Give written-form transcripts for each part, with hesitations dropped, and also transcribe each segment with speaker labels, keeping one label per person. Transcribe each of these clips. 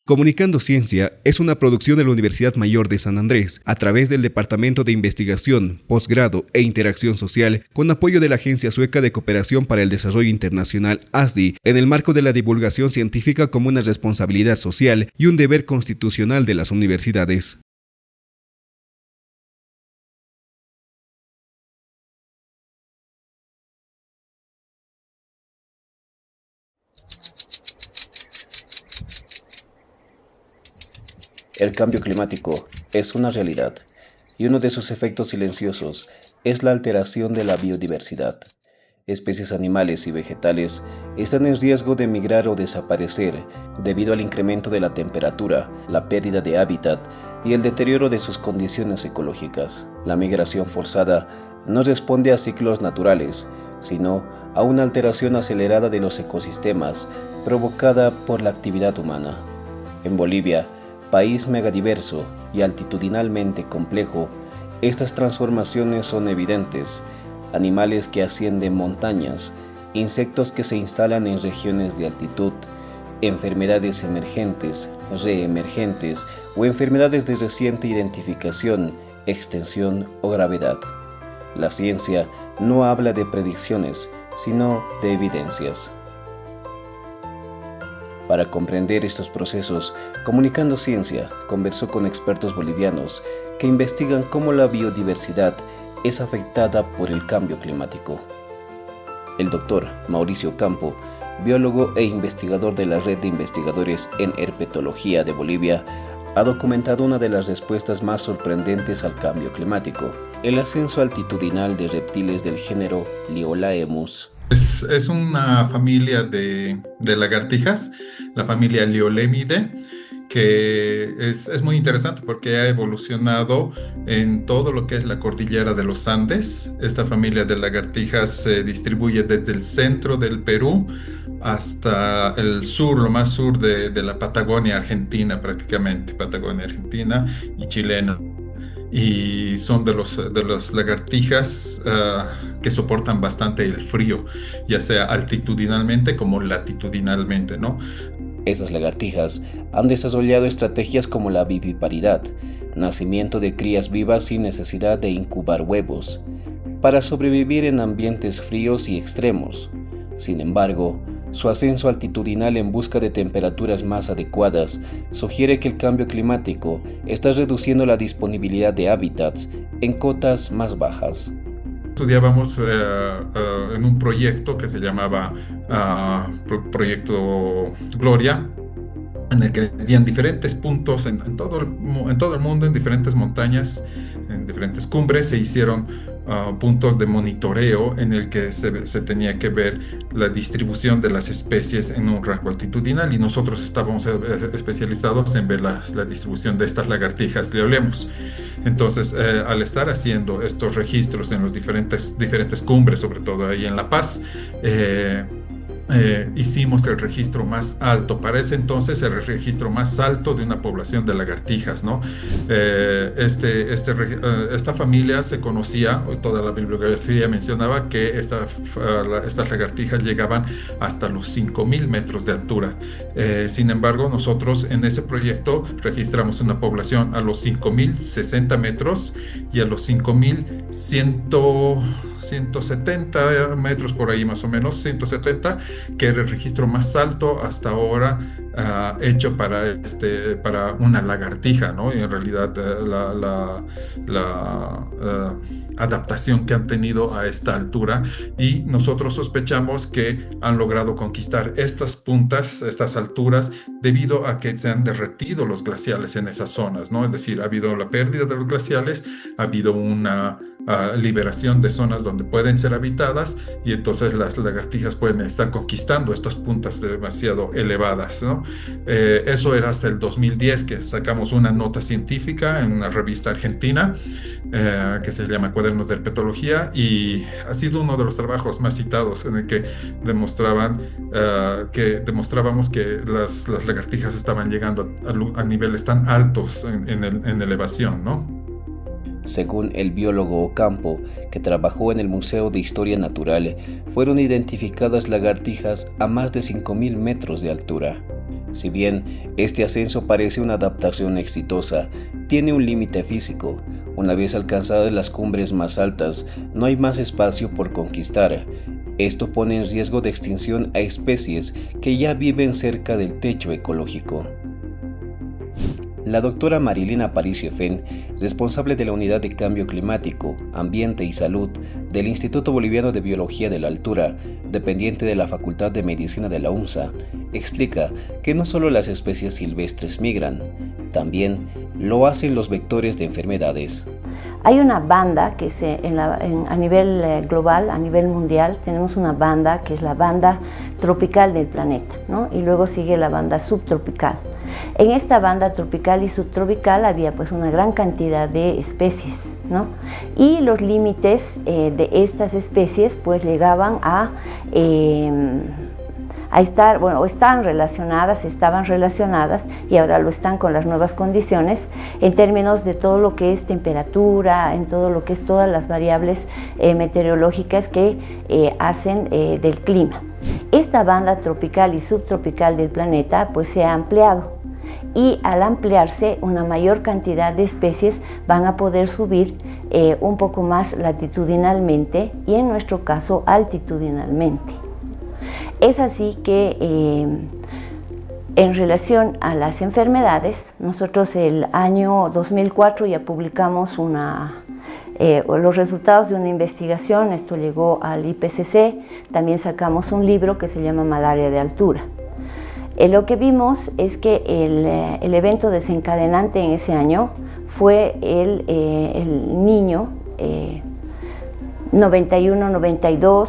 Speaker 1: Comunicando Ciencia es una producción de la Universidad Mayor de San Andrés a través del Departamento de Investigación, Posgrado e Interacción Social con apoyo de la Agencia Sueca de Cooperación para el Desarrollo Internacional ASDI en el marco de la divulgación científica como una responsabilidad social y un deber constitucional de las universidades.
Speaker 2: El cambio climático es una realidad y uno de sus efectos silenciosos es la alteración de la biodiversidad. Especies animales y vegetales están en riesgo de migrar o desaparecer debido al incremento de la temperatura, la pérdida de hábitat y el deterioro de sus condiciones ecológicas. La migración forzada no responde a ciclos naturales, sino a una alteración acelerada de los ecosistemas provocada por la actividad humana. En Bolivia, país megadiverso y altitudinalmente complejo, estas transformaciones son evidentes. Animales que ascienden montañas, insectos que se instalan en regiones de altitud, enfermedades emergentes, reemergentes o enfermedades de reciente identificación, extensión o gravedad. La ciencia no habla de predicciones, sino de evidencias. Para comprender estos procesos, Comunicando Ciencia conversó con expertos bolivianos que investigan cómo la biodiversidad es afectada por el cambio climático. El doctor Mauricio Campo, biólogo e investigador de la Red de Investigadores en Herpetología de Bolivia, ha documentado una de las respuestas más sorprendentes al cambio climático: el ascenso altitudinal de reptiles del género Liolaemus.
Speaker 3: Es una familia de lagartijas, la familia Liolemidae, que es muy interesante porque ha evolucionado en todo lo que es la cordillera de los Andes. Esta familia de lagartijas se distribuye desde el centro del Perú hasta el sur, lo más sur de la Patagonia Argentina, prácticamente, Patagonia Argentina y chilena. Y son de las lagartijas que soportan bastante el frío, ya sea altitudinalmente como latitudinalmente, ¿no?
Speaker 2: Estas lagartijas han desarrollado estrategias como la viviparidad, nacimiento de crías vivas sin necesidad de incubar huevos, para sobrevivir en ambientes fríos y extremos. Sin embargo, su ascenso altitudinal en busca de temperaturas más adecuadas sugiere que el cambio climático está reduciendo la disponibilidad de hábitats en cotas más bajas.
Speaker 3: Estudiábamos en un proyecto que se llamaba Proyecto Gloria, en el que habían diferentes puntos en todo el mundo, en diferentes montañas, en diferentes cumbres. Se hicieron puntos de monitoreo en el que se tenía que ver la distribución de las especies en un rango altitudinal, y nosotros estábamos especializados en ver la distribución de estas lagartijas Liolaemus. Entonces, al estar haciendo estos registros en los diferentes cumbres, sobre todo ahí en La Paz, hicimos el registro más alto. Para ese entonces, el registro más alto de una población de lagartijas, ¿no? Esta familia se conocía, toda la bibliografía mencionaba que estas lagartijas llegaban hasta los 5.000 metros de altura. Sin embargo, nosotros en ese proyecto registramos una población a los 5.060 metros y a los 5.170 metros, por ahí más o menos, 170, que era el registro más alto hasta ahora hecho para una lagartija, ¿no? Y en realidad la adaptación que han tenido a esta altura, y nosotros sospechamos que han logrado conquistar estas puntas, estas alturas, debido a que se han derretido los glaciales en esas zonas, ¿no? Es decir, ha habido la pérdida de los glaciales, ha habido una liberación de zonas donde pueden ser habitadas, y entonces las lagartijas pueden estar conquistando estas puntas demasiado elevadas, ¿no? Eso era hasta el 2010, que sacamos una nota científica en una revista argentina que se llama Cuadernos de Herpetología, y ha sido uno de los trabajos más citados en el que demostrábamos que las lagartijas estaban llegando a niveles tan altos en elevación, ¿no?
Speaker 2: Según el biólogo Ocampo, que trabajó en el Museo de Historia Natural, fueron identificadas lagartijas a más de 5.000 metros de altura. Si bien este ascenso parece una adaptación exitosa, tiene un límite físico. Una vez alcanzadas las cumbres más altas, no hay más espacio por conquistar. Esto pone en riesgo de extinción a especies que ya viven cerca del techo ecológico. La doctora Marilena Aparicio Fenn, responsable de la Unidad de Cambio Climático, Ambiente y Salud del Instituto Boliviano de Biología de la Altura, dependiente de la Facultad de Medicina de la UNSA, explica que no solo las especies silvestres migran, también lo hacen los vectores de enfermedades.
Speaker 4: Hay una banda que a nivel global, a nivel mundial, tenemos una banda que es la banda tropical del planeta, ¿no? Y luego sigue la banda subtropical. En esta banda tropical y subtropical había pues una gran cantidad de especies, ¿no? Y los límites de estas especies pues llegaban a estar, bueno, estaban relacionadas y ahora lo están con las nuevas condiciones en términos de todo lo que es temperatura, en todo lo que es todas las variables meteorológicas que hacen del clima. Esta banda tropical y subtropical del planeta pues se ha ampliado, y al ampliarse una mayor cantidad de especies van a poder subir un poco más latitudinalmente y en nuestro caso altitudinalmente. Es así que en relación a las enfermedades, nosotros el año 2004 ya publicamos los resultados de una investigación. Esto llegó al IPCC, también sacamos un libro que se llama Malaria de Altura. Lo que vimos es que el evento desencadenante en ese año fue el niño 91-92,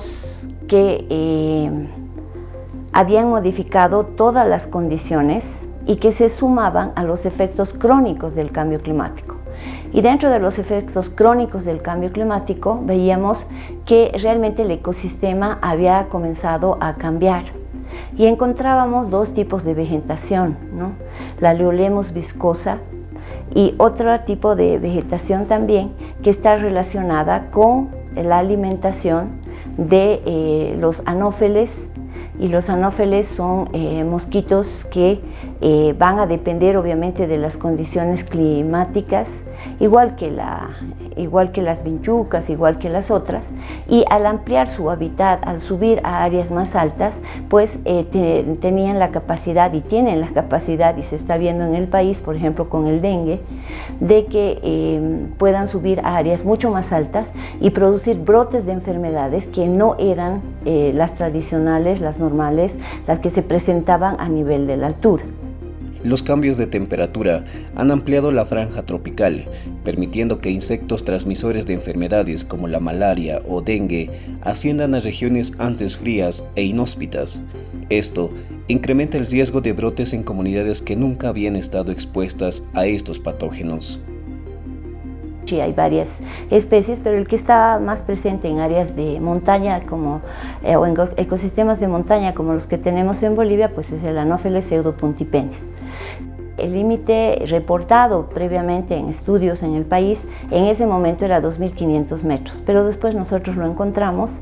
Speaker 4: que habían modificado todas las condiciones y que se sumaban a los efectos crónicos del cambio climático. Y dentro de los efectos crónicos del cambio climático veíamos que realmente el ecosistema había comenzado a cambiar. Y encontrábamos dos tipos de vegetación, ¿no? La Liolemos viscosa y otro tipo de vegetación también que está relacionada con la alimentación de los anófeles, y los anófeles son mosquitos que van a depender obviamente de las condiciones climáticas, igual que las vinchucas, igual que las otras, y al ampliar su hábitat, al subir a áreas más altas, pues tenían la capacidad y tienen la capacidad, y se está viendo en el país, por ejemplo con el dengue, de que puedan subir a áreas mucho más altas y producir brotes de enfermedades que no eran las tradicionales, las normales, las que se presentaban a nivel de la altura.
Speaker 2: Los cambios de temperatura han ampliado la franja tropical, permitiendo que insectos transmisores de enfermedades como la malaria o dengue asciendan a regiones antes frías e inhóspitas. Esto incrementa el riesgo de brotes en comunidades que nunca habían estado expuestas a estos patógenos.
Speaker 4: Sí, hay varias especies, pero el que está más presente en áreas de montaña o en ecosistemas de montaña como los que tenemos en Bolivia, pues es el Anopheles pseudopuntipenis. El límite reportado previamente en estudios en el país en ese momento era 2.500 metros, pero después nosotros lo encontramos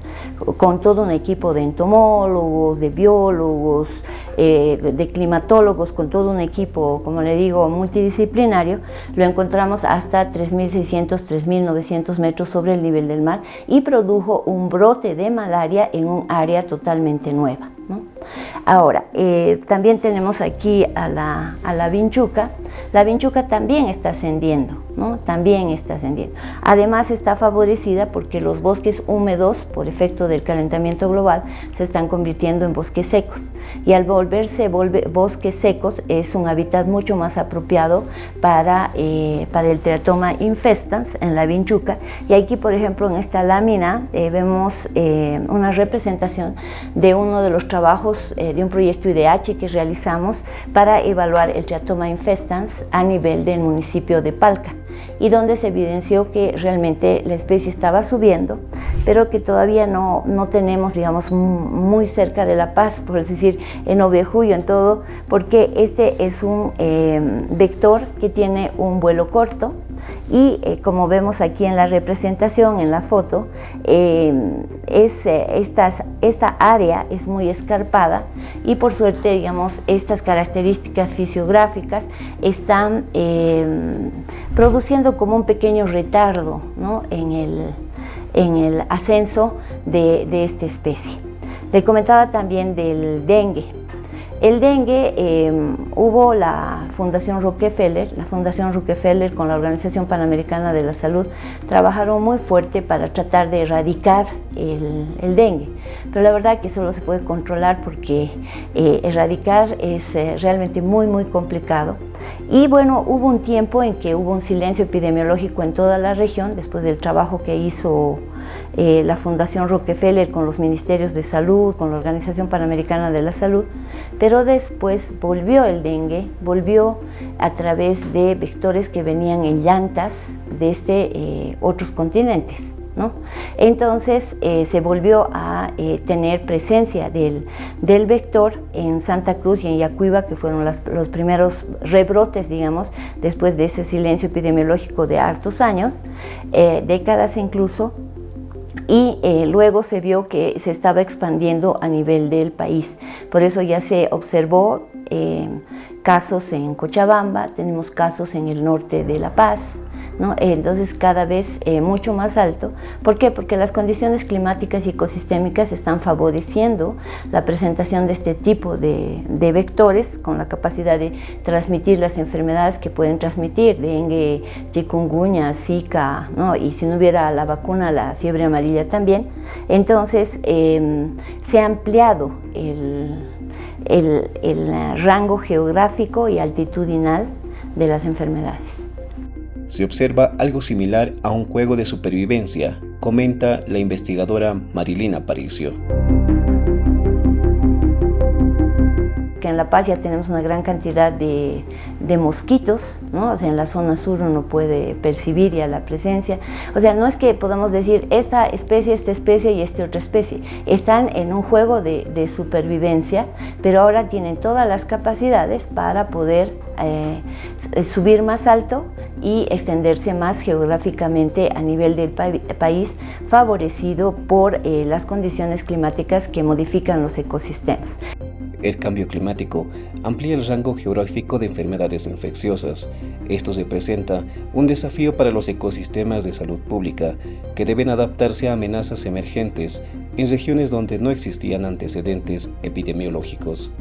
Speaker 4: con todo un equipo de entomólogos, de biólogos, de climatólogos, con todo un equipo, como le digo, multidisciplinario. Lo encontramos hasta 3.600, 3.900 metros sobre el nivel del mar y produjo un brote de malaria en un área totalmente nueva, ¿no? Ahora, también tenemos aquí a la vinchuca. La vinchuca también está ascendiendo, ¿no? También está ascendiendo. Además está favorecida porque los bosques húmedos, por efecto del calentamiento global, se están convirtiendo en bosques secos. Y al volverse bosques secos es un hábitat mucho más apropiado para el Teratoma infestans en la vinchuca. Y aquí, por ejemplo, en esta lámina vemos una representación de uno de los trabajos de un proyecto IDH que realizamos para evaluar el Teratoma infestans a nivel del municipio de Palca, y donde se evidenció que realmente la especie estaba subiendo, pero que todavía no tenemos, digamos, muy cerca de La Paz, por decir, en Ovejuyo, en todo, porque este es un vector que tiene un vuelo corto, y como vemos aquí en la representación, en la foto, esta área es muy escarpada, y por suerte, digamos, estas características fisiográficas están produciendo como un pequeño retardo, ¿no?, en el ascenso de esta especie. Le comentaba también del dengue. El dengue, hubo la Fundación Rockefeller con la Organización Panamericana de la Salud, trabajaron muy fuerte para tratar de erradicar el dengue, pero la verdad que solo se puede controlar porque erradicar es realmente muy complicado. Y bueno, hubo un tiempo en que hubo un silencio epidemiológico en toda la región después del trabajo que hizo la Fundación Rockefeller con los ministerios de salud, con la Organización Panamericana de la Salud, pero después volvió el dengue, volvió a través de vectores que venían en llantas desde otros continentes, ¿no? Entonces se volvió a tener presencia del vector en Santa Cruz y en Yacuiba, que fueron los primeros rebrotes, digamos, después de ese silencio epidemiológico de hartos años, décadas incluso. Y luego se vio que se estaba expandiendo a nivel del país. Por eso ya se observó casos en Cochabamba, tenemos casos en el norte de La Paz, ¿no? Entonces cada vez mucho más alto. ¿Por qué? Porque las condiciones climáticas y ecosistémicas están favoreciendo la presentación de este tipo de vectores con la capacidad de transmitir las enfermedades que pueden transmitir, dengue, chikungunya, zika, ¿no? Y si no hubiera la vacuna, la fiebre amarilla también. Entonces se ha ampliado el rango geográfico y altitudinal de las enfermedades.
Speaker 2: Se observa algo similar a un juego de supervivencia, comenta la investigadora Marilina Aparicio.
Speaker 4: Que en La Paz ya tenemos una gran cantidad de mosquitos, ¿no? O sea, en la zona sur uno puede percibir ya la presencia. O sea, no es que podamos decir esta especie y esta otra especie. Están en un juego de supervivencia, pero ahora tienen todas las capacidades para poder subir más alto y extenderse más geográficamente a nivel del país, favorecido por las condiciones climáticas que modifican los ecosistemas.
Speaker 2: El cambio climático amplía el rango geográfico de enfermedades infecciosas. Esto representa un desafío para los ecosistemas de salud pública que deben adaptarse a amenazas emergentes en regiones donde no existían antecedentes epidemiológicos.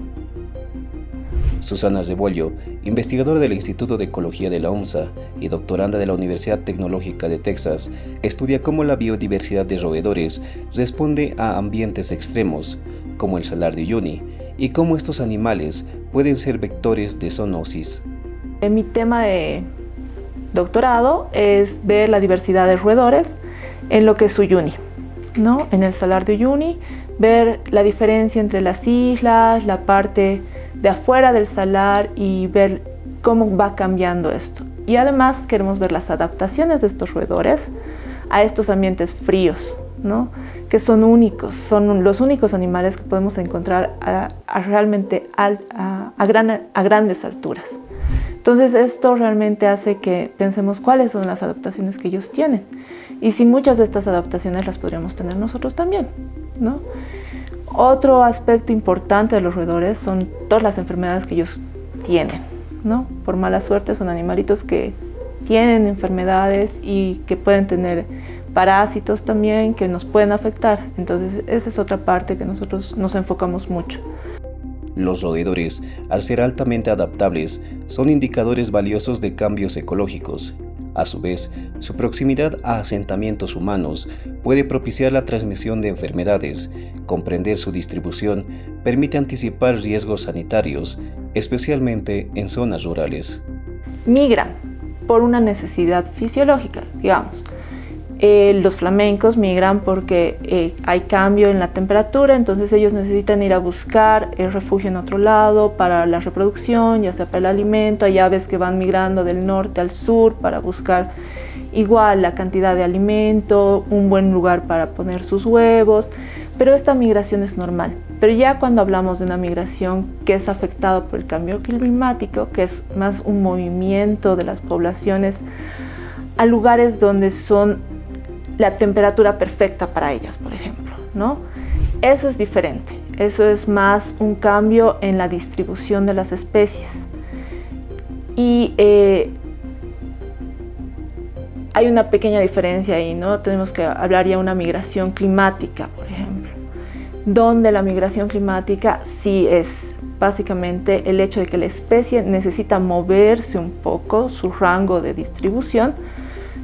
Speaker 2: Susana Rebollo, investigadora del Instituto de Ecología de la UNSA y doctoranda de la Universidad Tecnológica de Texas, estudia cómo la biodiversidad de roedores responde a ambientes extremos, como el Salar de Uyuni, y cómo estos animales pueden ser vectores de zoonosis.
Speaker 5: Mi tema de doctorado es ver la diversidad de roedores en lo que es Uyuni, ¿no? En el Salar de Uyuni, ver la diferencia entre las islas, la parte de afuera del salar y ver cómo va cambiando esto. Y además queremos ver las adaptaciones de estos roedores a estos ambientes fríos, ¿no? Que son únicos, son los únicos animales que podemos encontrar realmente a grandes alturas. Entonces esto realmente hace que pensemos cuáles son las adaptaciones que ellos tienen y si muchas de estas adaptaciones las podríamos tener nosotros también, ¿no? Otro aspecto importante de los roedores son todas las enfermedades que ellos tienen, ¿no? Por mala suerte son animalitos que tienen enfermedades y que pueden tener parásitos también que nos pueden afectar. Entonces esa es otra parte que nosotros nos enfocamos mucho.
Speaker 2: Los roedores, al ser altamente adaptables, son indicadores valiosos de cambios ecológicos. A su vez, su proximidad a asentamientos humanos puede propiciar la transmisión de enfermedades. Comprender su distribución permite anticipar riesgos sanitarios, especialmente en zonas rurales.
Speaker 5: Migran por una necesidad fisiológica, digamos. Los flamencos migran porque hay cambio en la temperatura, entonces ellos necesitan ir a buscar el refugio en otro lado para la reproducción, ya sea para el alimento. Hay aves que van migrando del norte al sur para buscar igual la cantidad de alimento, un buen lugar para poner sus huevos, pero esta migración es normal. Pero ya cuando hablamos de una migración que es afectada por el cambio climático, que es más un movimiento de las poblaciones a lugares donde son la temperatura perfecta para ellas, por ejemplo, ¿no? Eso es diferente, eso es más un cambio en la distribución de las especies. Y hay una pequeña diferencia ahí, ¿no? Tenemos que hablar ya de una migración climática, por ejemplo, donde la migración climática sí es básicamente el hecho de que la especie necesita moverse un poco su rango de distribución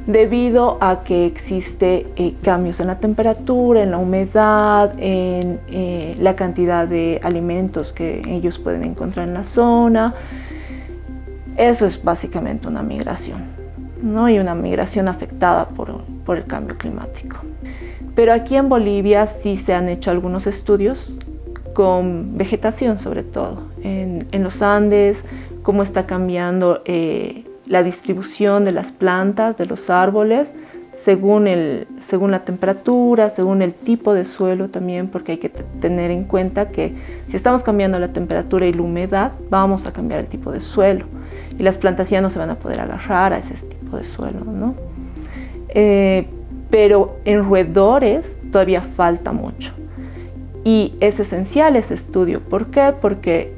Speaker 5: debido a que existe cambios en la temperatura, en la humedad, en la cantidad de alimentos que ellos pueden encontrar en la zona. Eso es básicamente una migración, ¿no? Y una migración afectada por el cambio climático. Pero aquí en Bolivia sí se han hecho algunos estudios con vegetación, sobre todo en los Andes, cómo está cambiando la distribución de las plantas, de los árboles, según la temperatura, según el tipo de suelo también, porque hay que tener en cuenta que si estamos cambiando la temperatura y la humedad, vamos a cambiar el tipo de suelo y las plantas ya no se van a poder agarrar a ese tipo de suelo, ¿no? Pero en roedores todavía falta mucho y es esencial ese estudio. ¿Por qué? Porque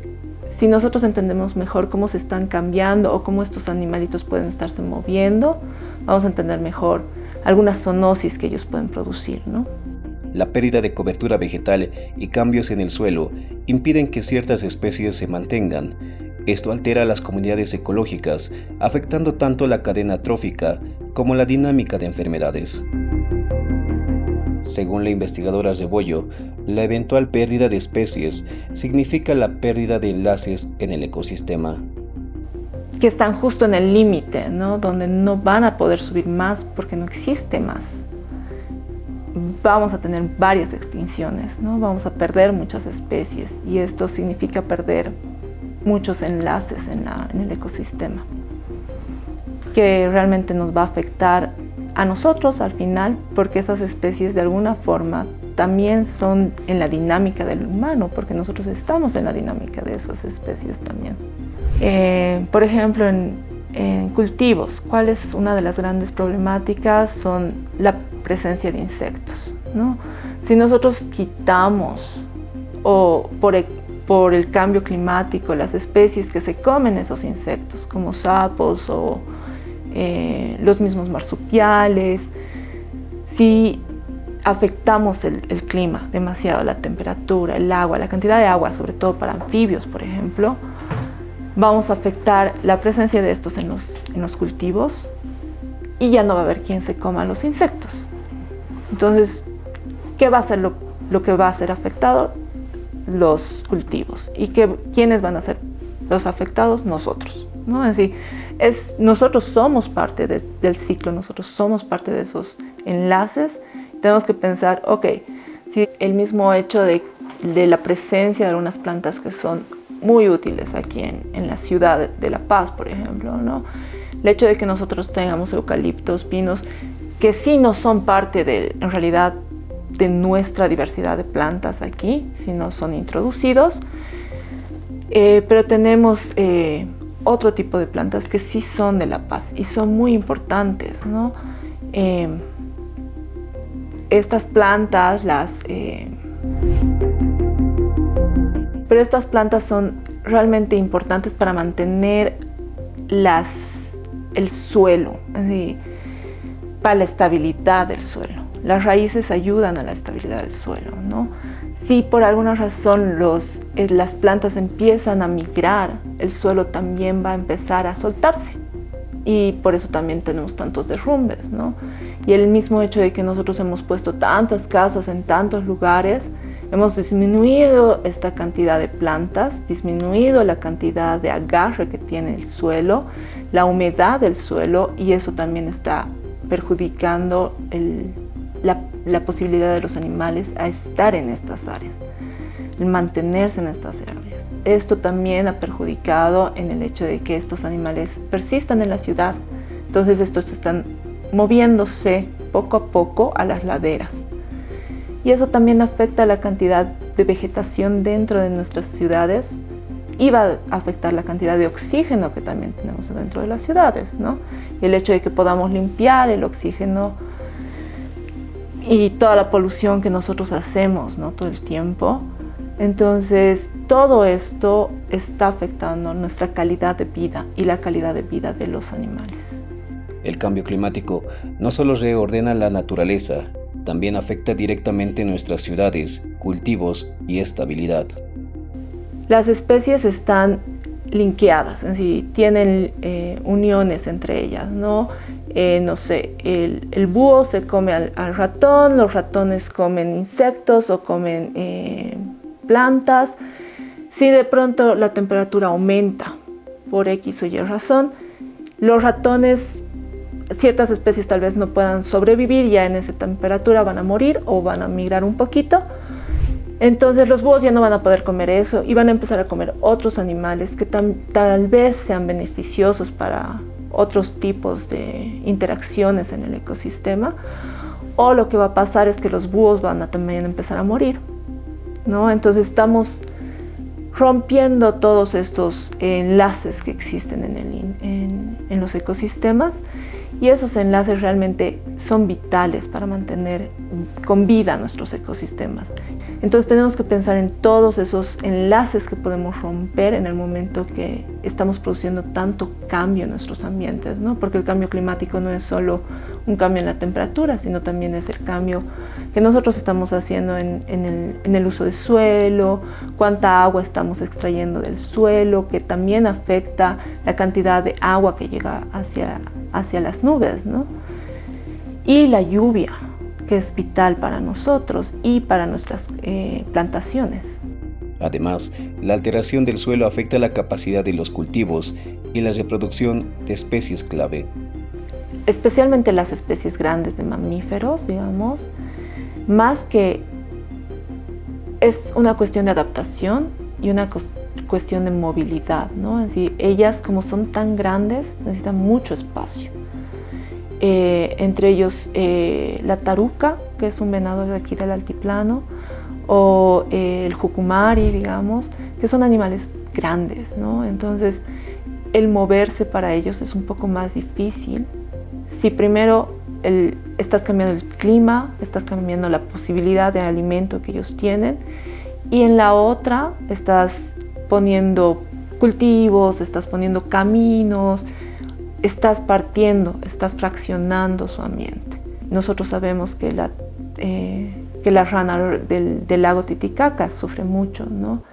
Speaker 5: si nosotros entendemos mejor cómo se están cambiando o cómo estos animalitos pueden estarse moviendo, vamos a entender mejor algunas zoonosis que ellos pueden producir, ¿no?
Speaker 2: La pérdida de cobertura vegetal y cambios en el suelo impiden que ciertas especies se mantengan. Esto altera las comunidades ecológicas, afectando tanto la cadena trófica como la dinámica de enfermedades. Según la investigadora Rebollo, la eventual pérdida de especies significa la pérdida de enlaces en el ecosistema.
Speaker 5: Que están justo en el límite, ¿no? Donde no van a poder subir más porque no existe más. Vamos a tener varias extinciones, ¿no? Vamos a perder muchas especies y esto significa perder muchos enlaces en el ecosistema, que realmente nos va a afectar a nosotros al final, porque esas especies de alguna forma también son en la dinámica del humano, porque nosotros estamos en la dinámica de esas especies también. Por ejemplo, en cultivos, ¿cuál es una de las grandes problemáticas? Son la presencia de insectos, ¿no? Si nosotros quitamos o por el cambio climático las especies que se comen esos insectos, como sapos o los mismos marsupiales, si afectamos el clima demasiado, la temperatura, el agua, la cantidad de agua, sobre todo para anfibios, por ejemplo, vamos a afectar la presencia de estos en los cultivos y ya no va a haber quien se coma los insectos. Entonces, ¿qué va a ser lo que va a ser afectado? Los cultivos. ¿Y quiénes van a ser los afectados? Nosotros, ¿no? Es decir, nosotros somos parte del ciclo, nosotros somos parte de esos enlaces. Tenemos que pensar, ok, si el mismo hecho de la presencia de algunas plantas que son muy útiles aquí en la ciudad de La Paz, por ejemplo, ¿no? El hecho de que nosotros tengamos eucaliptos, pinos, que sí no son parte en realidad de nuestra diversidad de plantas aquí, sino son introducidos, pero tenemos otro tipo de plantas que sí son de La Paz y son muy importantes, ¿no? Estas plantas, pero estas plantas son realmente importantes para mantener el suelo, es decir, para la estabilidad del suelo. Las raíces ayudan a la estabilidad del suelo, ¿no? Si por alguna razón las plantas empiezan a migrar, el suelo también va a empezar a soltarse. Y por eso también tenemos tantos derrumbes, ¿no? Y el mismo hecho de que nosotros hemos puesto tantas casas en tantos lugares, hemos disminuido esta cantidad de plantas, disminuido la cantidad de agarre que tiene el suelo, la humedad del suelo, y eso también está perjudicando la posibilidad de los animales a estar en estas áreas, el mantenerse en estas áreas. Esto también ha perjudicado en el hecho de que estos animales persistan en la ciudad. Entonces estos están moviéndose poco a poco a las laderas. Y eso también afecta la cantidad de vegetación dentro de nuestras ciudades y va a afectar la cantidad de oxígeno que también tenemos dentro de las ciudades, ¿no? Y el hecho de que podamos limpiar el oxígeno y toda la polución que nosotros hacemos, ¿no? Todo el tiempo. Entonces, todo esto está afectando nuestra calidad de vida y la calidad de vida de los animales.
Speaker 2: El cambio climático no solo reordena la naturaleza, también afecta directamente nuestras ciudades, cultivos y estabilidad.
Speaker 5: Las especies están linkeadas, en sí, tienen uniones entre ellas, ¿no? No sé, el búho se come al ratón, los ratones comen insectos o comen plantas. Si de pronto la temperatura aumenta por X o Y razón, los ratones, ciertas especies tal vez no puedan sobrevivir ya en esa temperatura, van a morir o van a migrar un poquito. Entonces los búhos ya no van a poder comer eso y van a empezar a comer otros animales que tal vez sean beneficiosos para otros tipos de interacciones en el ecosistema. O lo que va a pasar es que los búhos van a también empezar a morir, ¿no? Entonces estamos rompiendo todos estos enlaces que existen en los ecosistemas, y esos enlaces realmente son vitales para mantener con vida nuestros ecosistemas. Entonces tenemos que pensar en todos esos enlaces que podemos romper en el momento que estamos produciendo tanto cambio en nuestros ambientes, ¿no? Porque el cambio climático no es solo un cambio en la temperatura, sino también es el cambio que nosotros estamos haciendo en el uso del suelo, cuánta agua estamos extrayendo del suelo, que también afecta la cantidad de agua que llega hacia las nubes, ¿no? Y la lluvia, que es vital para nosotros y para nuestras plantaciones.
Speaker 2: Además, la alteración del suelo afecta la capacidad de los cultivos y la reproducción de especies clave.
Speaker 5: Especialmente las especies grandes de mamíferos, digamos, más que es una cuestión de adaptación y una cuestión de movilidad, ¿no? Es decir, ellas, como son tan grandes, necesitan mucho espacio. Entre ellos la taruca, que es un venado de aquí del altiplano, o el jucumari, digamos, que son animales grandes, ¿no? Entonces, el moverse para ellos es un poco más difícil. Si primero estás cambiando el clima, estás cambiando la posibilidad de alimento que ellos tienen, y en la otra estás poniendo cultivos, estás poniendo caminos, estás partiendo, estás fraccionando su ambiente. Nosotros sabemos que la rana del lago Titicaca sufre mucho, ¿no?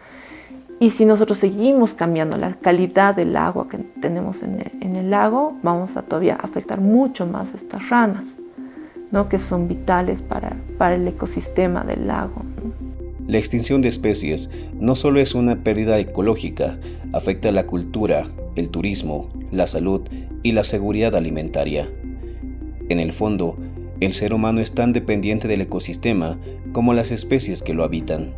Speaker 5: Y si nosotros seguimos cambiando la calidad del agua que tenemos en el lago, vamos a todavía afectar mucho más a estas ranas, ¿no? Que son vitales para el ecosistema del lago, ¿no?
Speaker 2: La extinción de especies no solo es una pérdida ecológica, afecta la cultura, el turismo, la salud y la seguridad alimentaria. En el fondo, el ser humano es tan dependiente del ecosistema como las especies que lo habitan.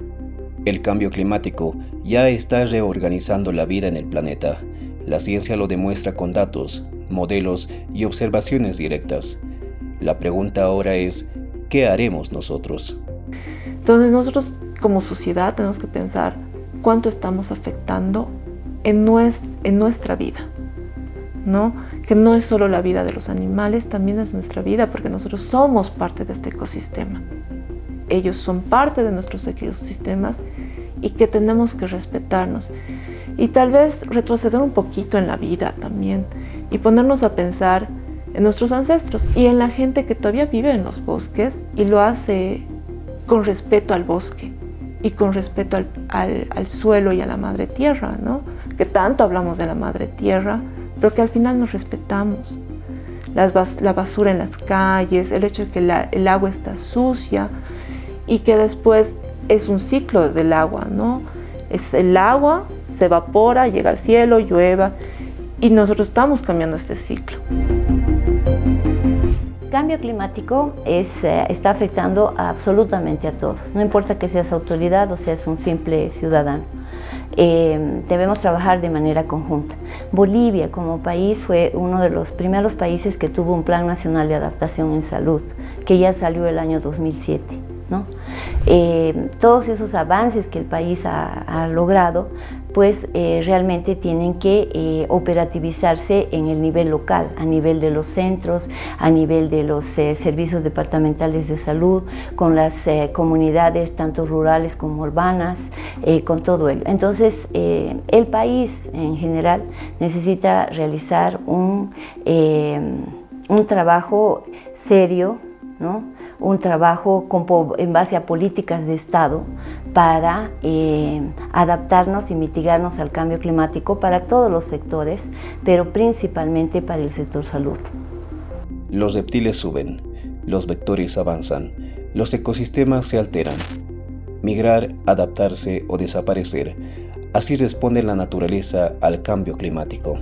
Speaker 2: El cambio climático ya está reorganizando la vida en el planeta. La ciencia lo demuestra con datos, modelos y observaciones directas. La pregunta ahora es, ¿qué haremos nosotros?
Speaker 5: Entonces nosotros como sociedad tenemos que pensar cuánto estamos afectando en nuestra vida, ¿no? Que no es solo la vida de los animales, también es nuestra vida, porque nosotros somos parte de este ecosistema. Ellos son parte de nuestros ecosistemas y que tenemos que respetarnos. Y tal vez retroceder un poquito en la vida también y ponernos a pensar en nuestros ancestros y en la gente que todavía vive en los bosques y lo hace con respeto al bosque y con respeto al suelo y a la madre tierra, ¿no? Que tanto hablamos de la madre tierra, pero que al final nos respetamos. La basura en las calles, el hecho de que el agua está sucia y que después es un ciclo del agua, ¿no? Es el agua, se evapora, llega al cielo, llueva y nosotros estamos cambiando este ciclo.
Speaker 4: El cambio climático está afectando absolutamente a todos, no importa que seas autoridad o seas un simple ciudadano. Debemos trabajar de manera conjunta. Bolivia como país fue uno de los primeros países que tuvo un Plan Nacional de Adaptación en Salud, que ya salió el año 2007. ¿no? Todos esos avances que el país ha logrado, pues realmente tienen que operativizarse en el nivel local, a nivel de los centros, a nivel de los servicios departamentales de salud, con las comunidades tanto rurales como urbanas, con todo ello. Entonces, el país en general necesita realizar un trabajo serio, ¿no? Un trabajo en base a políticas de Estado para adaptarnos y mitigarnos al cambio climático para todos los sectores, pero principalmente para el sector salud.
Speaker 2: Los reptiles suben, los vectores avanzan, los ecosistemas se alteran. Migrar, adaptarse o desaparecer, así responde la naturaleza al cambio climático.